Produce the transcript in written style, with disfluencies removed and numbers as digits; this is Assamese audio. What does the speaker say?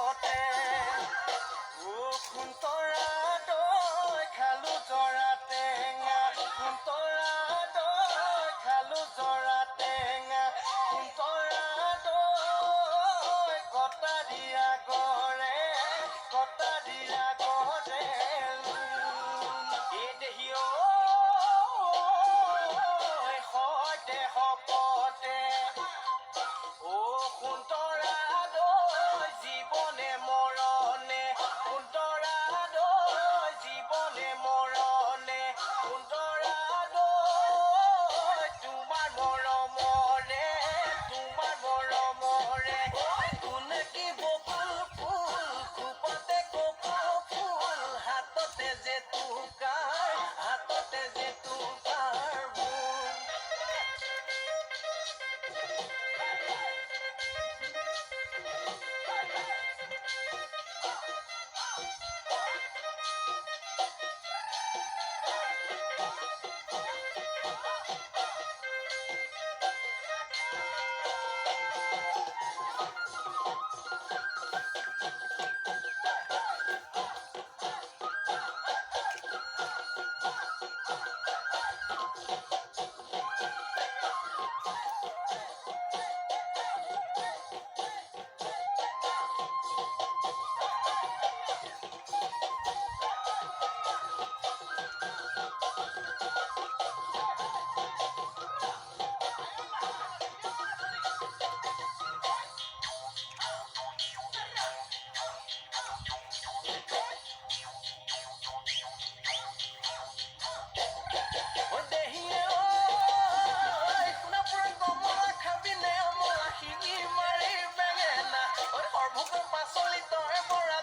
আগতে খুন্তৰা দৈ খালো জৰা টেঙা খুন্তৰা দৈ খালো জৰা টেঙা খুন্তৰা দৈ কটা দিয়া গৰে এই দেহি সতে শপতে সুন্তৰা দৈ জীৱনে মৰণে সুন্তৰা দৈ জীৱনে মৰণে সুন্তৰা দৈ তোমাৰ মৰমৰে তুনকি বকুল ফুল খোপতে কপৌ ফুল হাততে যে তুকাৰ পাচলি তই বৰা